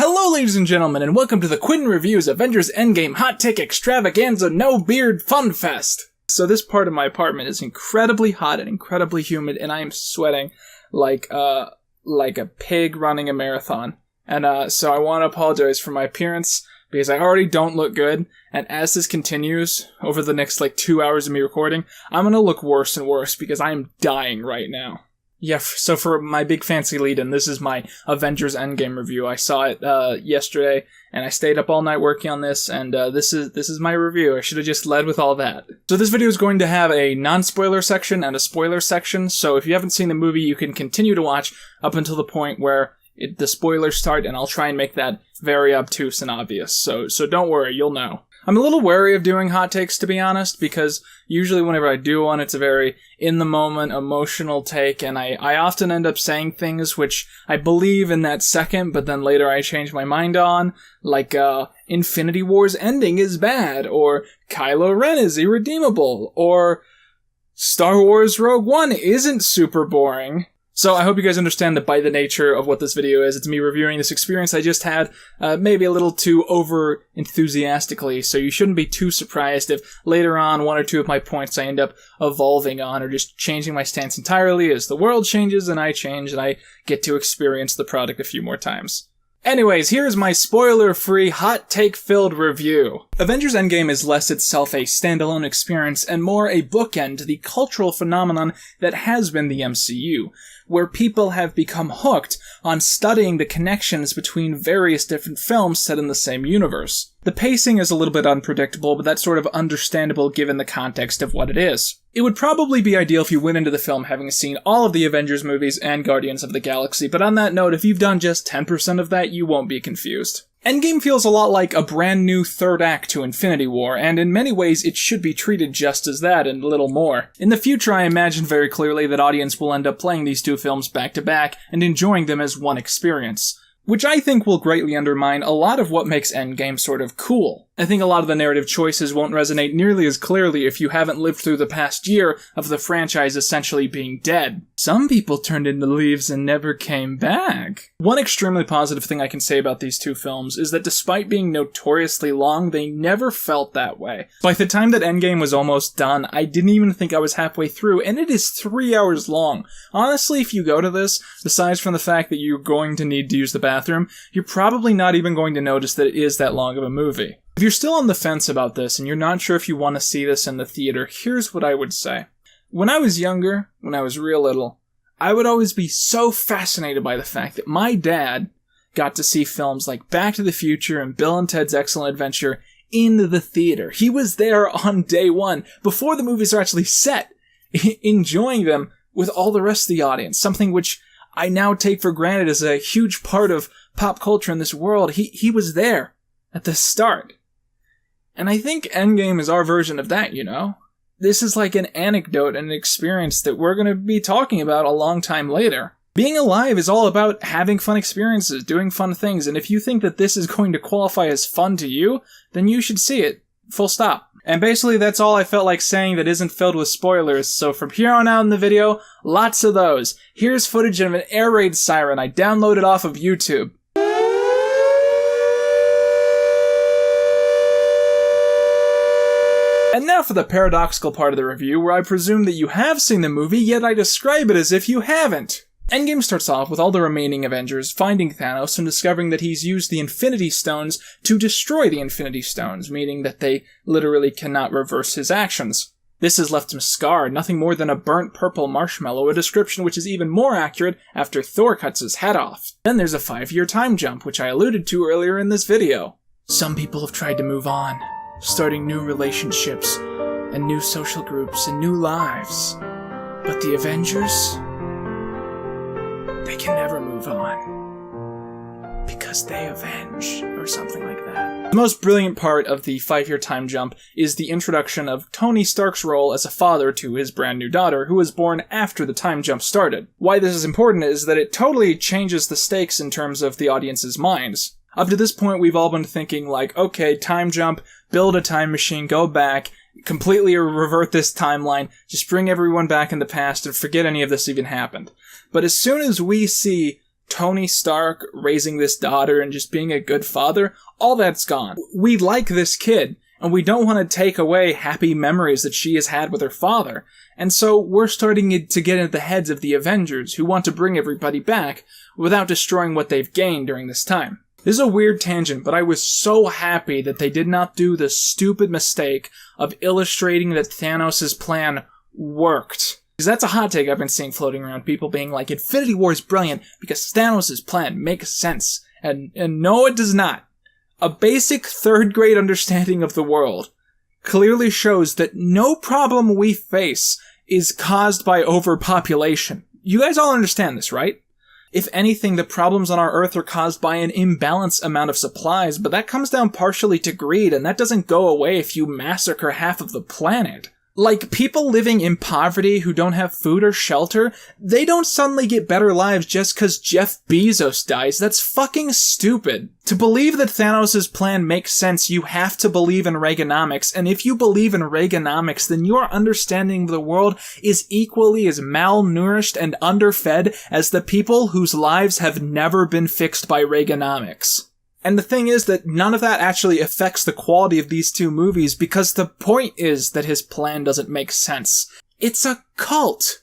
Hello ladies and gentlemen, and welcome to the Quinton Reviews Avengers Endgame Hot Take Extravaganza No Beard Fun Fest! So this part of my apartment is incredibly hot and incredibly humid, and I am sweating like a pig running a marathon. And so I want to apologize for my appearance, because I already don't look good, and as this continues, over the next 2 hours of me recording, I'm gonna look worse and worse, because I am dying right now. Yeah, so for my big fancy lead-in, this is my Avengers Endgame review. I saw it yesterday, and I stayed up all night working on this, and this is my review. I should have just led with all that. So this video is going to have a non-spoiler section and a spoiler section, so if you haven't seen the movie, you can continue to watch up until the point where the spoilers start, and I'll try and make that very obtuse and obvious. So don't worry, you'll know. I'm a little wary of doing hot takes, to be honest, because usually whenever I do one, it's a very in-the-moment, emotional take, and I often end up saying things which I believe in that second, but then later I change my mind on, like, Infinity War's ending is bad, or Kylo Ren is irredeemable, or Star Wars Rogue One isn't super boring. So I hope you guys understand that by the nature of what this video is, it's me reviewing this experience I just had, maybe a little too over-enthusiastically, so you shouldn't be too surprised if later on one or two of my points I end up evolving on or just changing my stance entirely as the world changes and I change and I get to experience the product a few more times. Anyways, here's my spoiler-free, hot take-filled review. Avengers Endgame is less itself a standalone experience and more a bookend to the cultural phenomenon that has been the MCU, where people have become hooked on studying the connections between various different films set in the same universe. The pacing is a little bit unpredictable, but that's sort of understandable given the context of what it is. It would probably be ideal if you went into the film having seen all of the Avengers movies and Guardians of the Galaxy, but on that note, if you've done just 10% of that, you won't be confused. Endgame feels a lot like a brand new third act to Infinity War, and in many ways it should be treated just as that and little more. In the future, I imagine very clearly that audience will end up playing these two films back to back and enjoying them as one experience, which I think will greatly undermine a lot of what makes Endgame sort of cool. I think a lot of the narrative choices won't resonate nearly as clearly if you haven't lived through the past year of the franchise essentially being dead. Some people turned into leaves and never came back. One extremely positive thing I can say about these two films is that despite being notoriously long, they never felt that way. By the time that Endgame was almost done, I didn't even think I was halfway through, and it is 3 hours long. Honestly, if you go to this, besides from the fact that you're going to need to use the bathroom, you're probably not even going to notice that it is that long of a movie. If you're still on the fence about this and you're not sure if you want to see this in the theater, here's what I would say. When I was younger, when I was real little, I would always be so fascinated by the fact that my dad got to see films like Back to the Future and Bill and Ted's Excellent Adventure in the theater. He was there on day one, before the movies are actually set, enjoying them with all the rest of the audience, something which I now take for granted as a huge part of pop culture in this world. He was there at the start. And I think Endgame is our version of that, you know? This is like an anecdote and an experience that we're going to be talking about a long time later. Being alive is all about having fun experiences, doing fun things, and if you think that this is going to qualify as fun to you, then you should see it. Full stop. And basically that's all I felt like saying that isn't filled with spoilers, so from here on out in the video, lots of those. Here's footage of an air raid siren I downloaded off of YouTube. And now for the paradoxical part of the review, where I presume that you have seen the movie, yet I describe it as if you haven't. Endgame starts off with all the remaining Avengers finding Thanos and discovering that he's used the Infinity Stones to destroy the Infinity Stones, meaning that they literally cannot reverse his actions. This has left him scarred, nothing more than a burnt purple marshmallow, a description which is even more accurate after Thor cuts his head off. Then there's a 5-year time jump, which I alluded to earlier in this video. Some people have tried to move on, starting new relationships, and new social groups, and new lives. But the Avengers, they can never move on. Because they avenge, or something like that. The most brilliant part of the 5-year time jump is the introduction of Tony Stark's role as a father to his brand new daughter, who was born after the time jump started. Why this is important is that it totally changes the stakes in terms of the audience's minds. Up to this point, we've all been thinking like, okay, time jump, build a time machine, go back, completely revert this timeline, just bring everyone back in the past and forget any of this even happened. But as soon as we see Tony Stark raising this daughter and just being a good father, all that's gone. We like this kid, and we don't want to take away happy memories that she has had with her father. And so we're starting to get into the heads of the Avengers, who want to bring everybody back without destroying what they've gained during this time. This is a weird tangent, but I was so happy that they did not do the stupid mistake of illustrating that Thanos' plan worked. Because that's a hot take I've been seeing floating around, people being like, Infinity War is brilliant because Thanos' plan makes sense. And no, it does not. A basic third grade understanding of the world clearly shows that no problem we face is caused by overpopulation. You guys all understand this, right? If anything, the problems on our Earth are caused by an imbalanced amount of supplies, but that comes down partially to greed, and that doesn't go away if you massacre half of the planet. Like, people living in poverty who don't have food or shelter, they don't suddenly get better lives just because Jeff Bezos dies. That's fucking stupid. To believe that Thanos' plan makes sense, you have to believe in Reaganomics, and if you believe in Reaganomics, then your understanding of the world is equally as malnourished and underfed as the people whose lives have never been fixed by Reaganomics. And the thing is that none of that actually affects the quality of these two movies because the point is that his plan doesn't make sense. It's a cult.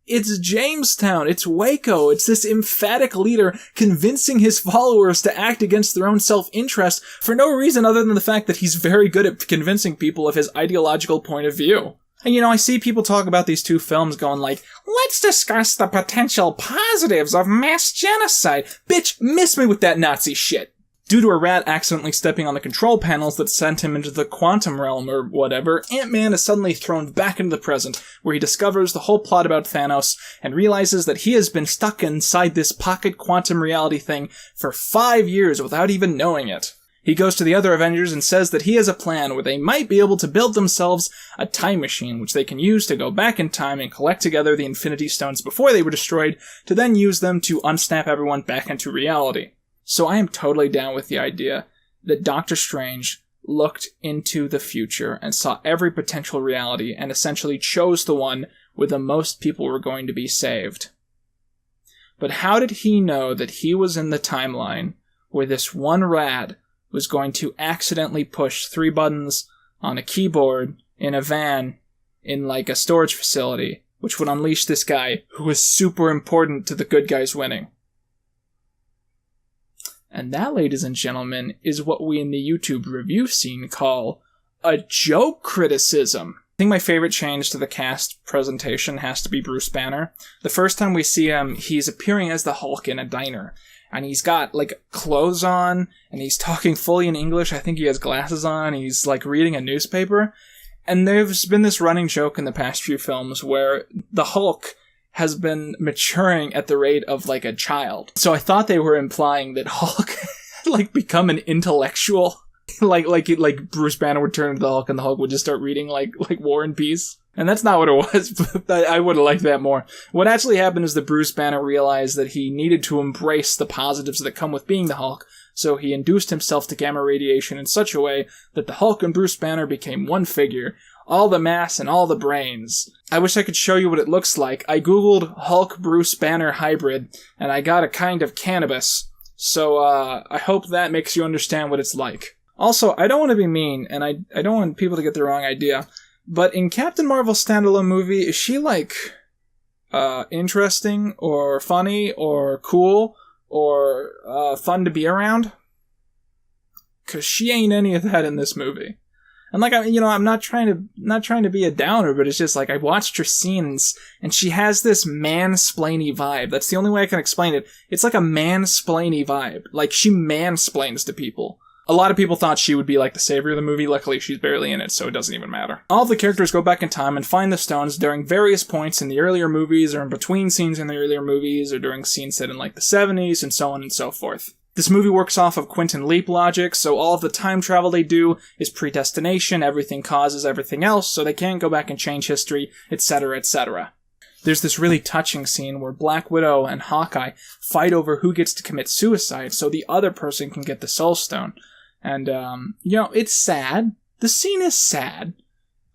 It's Jamestown. It's Waco. It's this emphatic leader convincing his followers to act against their own self-interest for no reason other than the fact that he's very good at convincing people of his ideological point of view. And I see people talk about these two films going like, let's discuss the potential positives of mass genocide. Bitch, miss me with that Nazi shit. Due to a rat accidentally stepping on the control panels that sent him into the quantum realm or whatever, Ant-Man is suddenly thrown back into the present, where he discovers the whole plot about Thanos and realizes that he has been stuck inside this pocket quantum reality thing for 5 years without even knowing it. He goes to the other Avengers and says that he has a plan where they might be able to build themselves a time machine which they can use to go back in time and collect together the Infinity Stones before they were destroyed to then use them to unsnap everyone back into reality. So I am totally down with the idea that Doctor Strange looked into the future and saw every potential reality and essentially chose the one where the most people were going to be saved. But how did he know that he was in the timeline where this one rat was going to accidentally push 3 buttons on a keyboard in a van in like a storage facility, which would unleash this guy who was super important to the good guys winning? And that, ladies and gentlemen, is what we in the YouTube review scene call a joke criticism. I think my favorite change to the cast presentation has to be Bruce Banner. The first time we see him, he's appearing as the Hulk in a diner. And he's got, like, clothes on, and he's talking fully in English. I think he has glasses on, he's, like, reading a newspaper. And there's been this running joke in the past few films where the Hulk has been maturing at the rate of, like, a child. So I thought they were implying that Hulk had, like, become an intellectual. like Bruce Banner would turn into the Hulk and the Hulk would just start reading, like War and Peace. And that's not what it was, but I would have liked that more. What actually happened is that Bruce Banner realized that he needed to embrace the positives that come with being the Hulk, so he induced himself to gamma radiation in such a way that the Hulk and Bruce Banner became one figure. All the mass and all the brains. I wish I could show you what it looks like. I googled Hulk Bruce Banner hybrid, and I got a kind of cannabis. So, I hope that makes you understand what it's like. Also, I don't want to be mean, and I don't want people to get the wrong idea, but in Captain Marvel's standalone movie, is she, like, interesting, or funny, or cool, or, fun to be around? 'Cause she ain't any of that in this movie. And like, I'm not trying to be a downer, but it's just like, I watched her scenes, and she has this mansplainy vibe. That's the only way I can explain it. It's like a mansplainy vibe. Like, she mansplains to people. A lot of people thought she would be like the savior of the movie. Luckily, she's barely in it, so it doesn't even matter. All of the characters go back in time and find the stones during various points in the earlier movies, or in between scenes in the earlier movies, or during scenes set in like the 70s, and so on and so forth. This movie works off of Quinton leap logic, so all of the time travel they do is predestination, everything causes everything else, so they can't go back and change history, etc., etc. There's this really touching scene where Black Widow and Hawkeye fight over who gets to commit suicide so the other person can get the Soul Stone. And, it's sad. The scene is sad.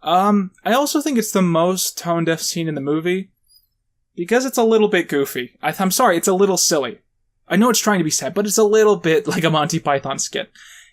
I also think it's the most tone-deaf scene in the movie, because it's a little bit goofy. I'm sorry, it's a little silly. I know it's trying to be sad, but it's a little bit like a Monty Python skit.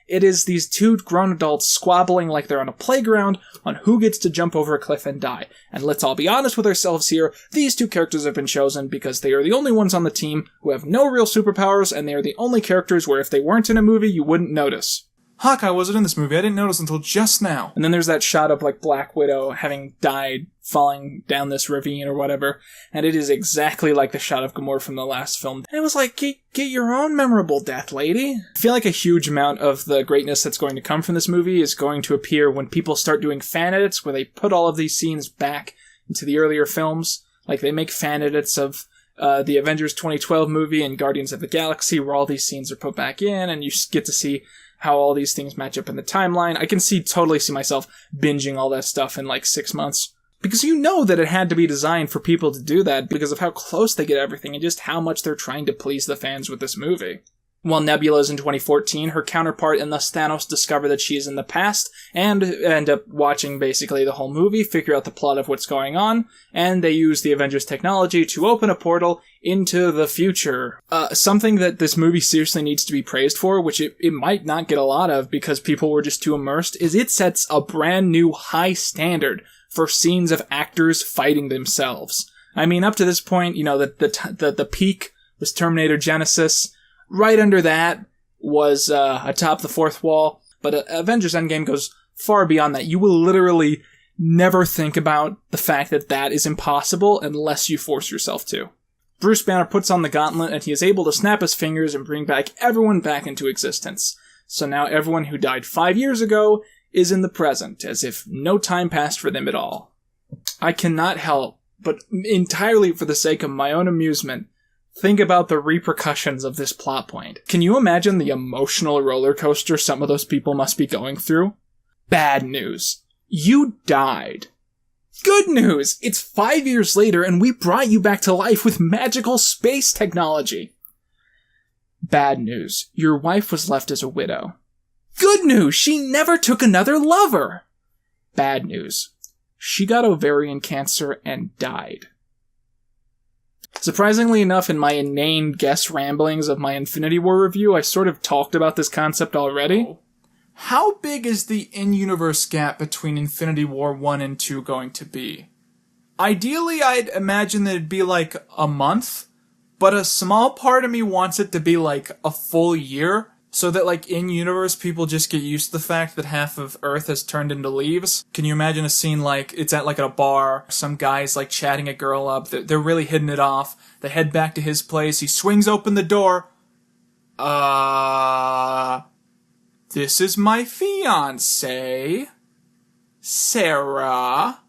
It is these two grown adults squabbling like they're on a playground on who gets to jump over a cliff and die. And let's all be honest with ourselves here, these two characters have been chosen because they are the only ones on the team who have no real superpowers, and they are the only characters where if they weren't in a movie, you wouldn't notice. Hawkeye wasn't in this movie, I didn't notice until just now. And then there's that shot of like Black Widow having died falling down this ravine or whatever, and it is exactly like the shot of Gamora from the last film. And it was like, get your own memorable death, lady. I feel like a huge amount of the greatness that's going to come from this movie is going to appear when people start doing fan edits where they put all of these scenes back into the earlier films. Like they make fan edits of the Avengers 2012 movie and Guardians of the Galaxy where all these scenes are put back in, and you get to see how all these things match up in the timeline. I can totally see myself binging all that stuff in like 6 months. Because you know that it had to be designed for people to do that because of how close they get everything and just how much they're trying to please the fans with this movie. While Nebula's in 2014, her counterpart and thus Thanos discover that she's in the past and end up watching basically the whole movie, figure out the plot of what's going on, and they use the Avengers technology to open a portal into the future. Something that this movie seriously needs to be praised for, which it might not get a lot of because people were just too immersed, is it sets a brand new high standard for scenes of actors fighting themselves. I mean, up to this point, you know, the peak was Terminator Genesis. Right under that was atop the fourth wall, but Avengers Endgame goes far beyond that. You will literally never think about the fact that that is impossible unless you force yourself to. Bruce Banner puts on the gauntlet and he is able to snap his fingers and bring back everyone back into existence. So now everyone who died 5 years ago is in the present, as if no time passed for them at all. I cannot help, but entirely for the sake of my own amusement, think about the repercussions of this plot point. Can you imagine the emotional roller coaster some of those people must be going through? Bad news. You died. Good news! It's 5 years later and we brought you back to life with magical space technology. Bad news. Your wife was left as a widow. Good news! She never took another lover! Bad news. She got ovarian cancer and died. Surprisingly enough, in my inane guess ramblings of my Infinity War review, I sort of talked about this concept already. How big is the in-universe gap between Infinity War 1 and 2 going to be? Ideally, I'd imagine that it'd be like a month, but a small part of me wants it to be like a full year, so that like in-universe people just get used to the fact that half of Earth has turned into leaves. Can you imagine a scene like, it's at like a bar, some guy's like chatting a girl up, they're really hitting it off, they head back to his place, he swings open the door, this is my fiancé, Sarah,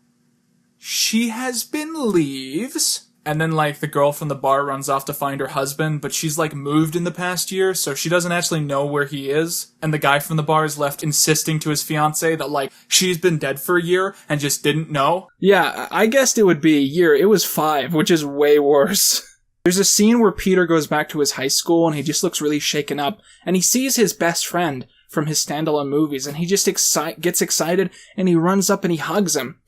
she has been leaves. And then, like, the girl from the bar runs off to find her husband, but she's, like, moved in the past year, so she doesn't actually know where he is. And the guy from the bar is left insisting to his fiancée that, like, she's been dead for a year and just didn't know. Yeah, I guessed it would be a year. It was 5, which is way worse. There's a scene where Peter goes back to his high school and he just looks really shaken up, and he sees his best friend from his standalone movies, and he just gets excited, and he runs up and he hugs him.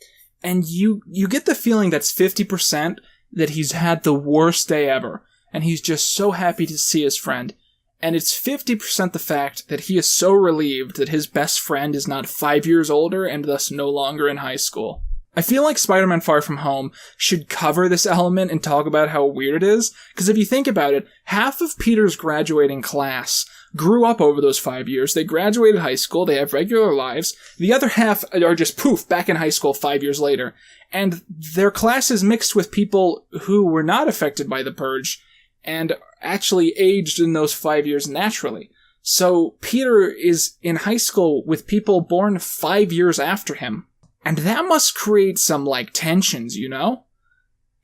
And you get the feeling that's 50% that he's had the worst day ever, and he's just so happy to see his friend. And it's 50% the fact that he is so relieved that his best friend is not 5 years older and thus no longer in high school. I feel like Spider-Man Far From Home should cover this element and talk about how weird it is, because if you think about it, half of Peter's graduating class grew up over those 5 years. They graduated high school, they have regular lives. The other half are just poof, back in high school 5 years later. And their class is mixed with people who were not affected by the purge and actually aged in those 5 years naturally. So Peter is in high school with people born 5 years after him. And that must create some, like, tensions, you know?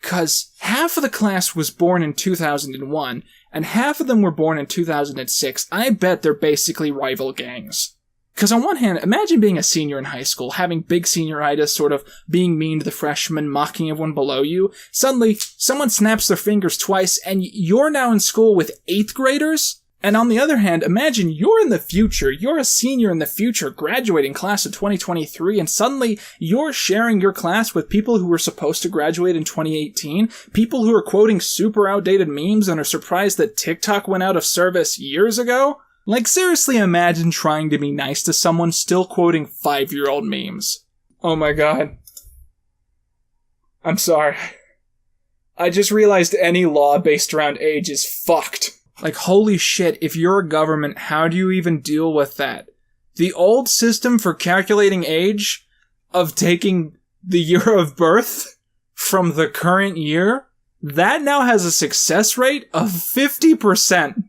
'Cause half of the class was born in 2001, and half of them were born in 2006. I bet they're basically rival gangs. 'Cause on one hand, imagine being a senior in high school, having big senioritis, sort of being mean to the freshmen, mocking everyone below you. Suddenly, someone snaps their fingers twice, and you're now in school with 8th graders? And on the other hand, imagine you're in the future, you're a senior in the future, graduating class of 2023, and suddenly you're sharing your class with people who were supposed to graduate in 2018, people who are quoting super outdated memes and are surprised that TikTok went out of service years ago. Like, seriously, imagine trying to be nice to someone still quoting 5-year-old memes. Oh my god. I'm sorry. I just realized any law based around age is fucked. Like, holy shit, if you're a government, how do you even deal with that? The old system for calculating age, of taking the year of birth from the current year, that now has a success rate of 50%.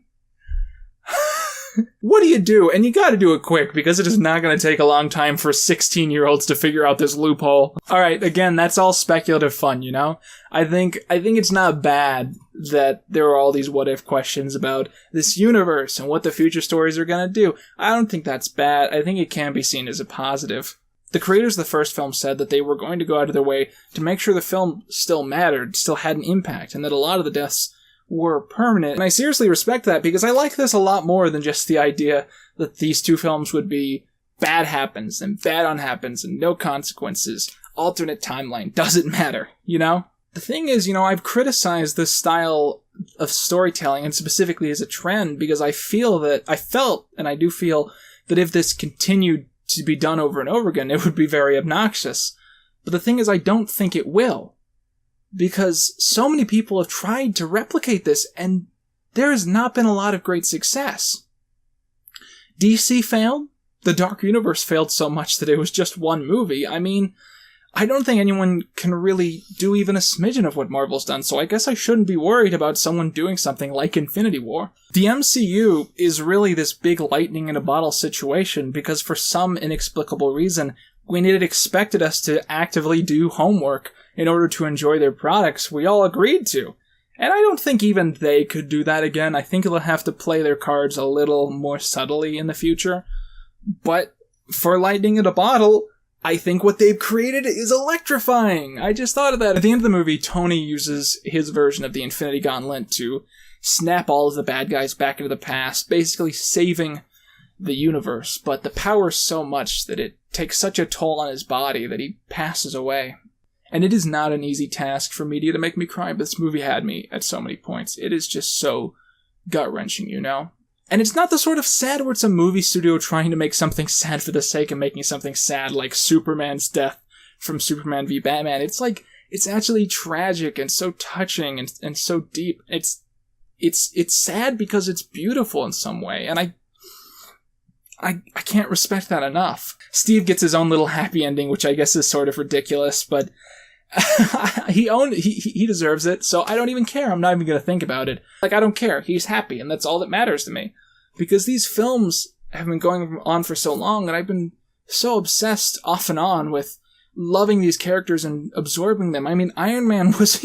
What do you do? And you gotta do it quick, because it is not gonna take a long time for 16-year-olds to figure out this loophole. Alright, again, that's all speculative fun, you know? I think it's not bad that there are all these what-if questions about this universe and what the future stories are gonna do. I don't think that's bad. I think it can be seen as a positive. The creators of the first film said that they were going to go out of their way to make sure the film still mattered, still had an impact, and that a lot of the deaths were permanent. And I seriously respect that, because I like this a lot more than just the idea that these two films would be bad happens and bad unhappens and no consequences. Alternate timeline. Doesn't matter, you know? The thing is, you know, I've criticized this style of storytelling, and specifically as a trend, because I felt, and I do feel, that if this continued to be done over and over again, it would be very obnoxious. But the thing is, I don't think it will. Because so many people have tried to replicate this, and there has not been a lot of great success. DC failed. The Dark Universe failed so much that it was just one movie. I mean, I don't think anyone can really do even a smidgen of what Marvel's done, so I guess I shouldn't be worried about someone doing something like Infinity War. The MCU is really this big lightning in a bottle situation, because for some inexplicable reason, when it expected us to actively do homework in order to enjoy their products, we all agreed to. And I don't think even they could do that again. I think they'll have to play their cards a little more subtly in the future. But for lightning in a bottle, I think what they've created is electrifying. I just thought of that. At the end of the movie, Tony uses his version of the Infinity Gauntlet to snap all of the bad guys back into the past, basically saving the universe. But the power is so much that it takes such a toll on his body that he passes away. And it is not an easy task for media to make me cry, but this movie had me at so many points. It is just so gut-wrenching, you know? And it's not the sort of sad where it's a movie studio trying to make something sad for the sake of making something sad, like Superman's death from Superman v Batman. It's like, it's actually tragic and so touching and so deep. It's sad because it's beautiful in some way, and I can't respect that enough. Steve gets his own little happy ending, which I guess is sort of ridiculous, but he deserves it, so I don't even care. I'm not even gonna think about it. Like, I don't care. He's happy, and that's all that matters to me. Because these films have been going on for so long, and I've been so obsessed off and on with loving these characters and absorbing them. I mean, Iron Man was,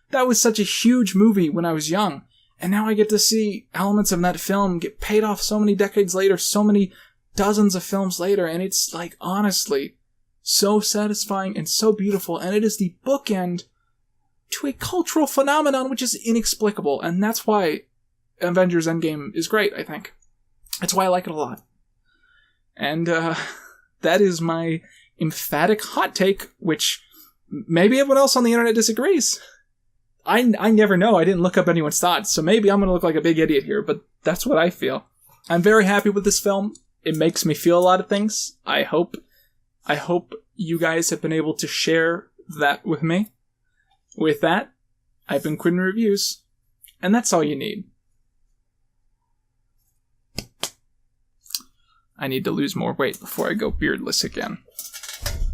that was such a huge movie when I was young. And now I get to see elements of that film get paid off so many decades later, so many dozens of films later, and it's, like, honestly, so satisfying and so beautiful, and it is the bookend to a cultural phenomenon which is inexplicable, and that's why Avengers Endgame is great, I think. That's why I like it a lot. And, that is my emphatic hot take, which maybe everyone else on the internet disagrees. I never know. I didn't look up anyone's thoughts, so maybe I'm going to look like a big idiot here, but that's what I feel. I'm very happy with this film. It makes me feel a lot of things. I hope you guys have been able to share that with me. With that, I've been Quinton Reviews, and that's all you need. I need to lose more weight before I go beardless again.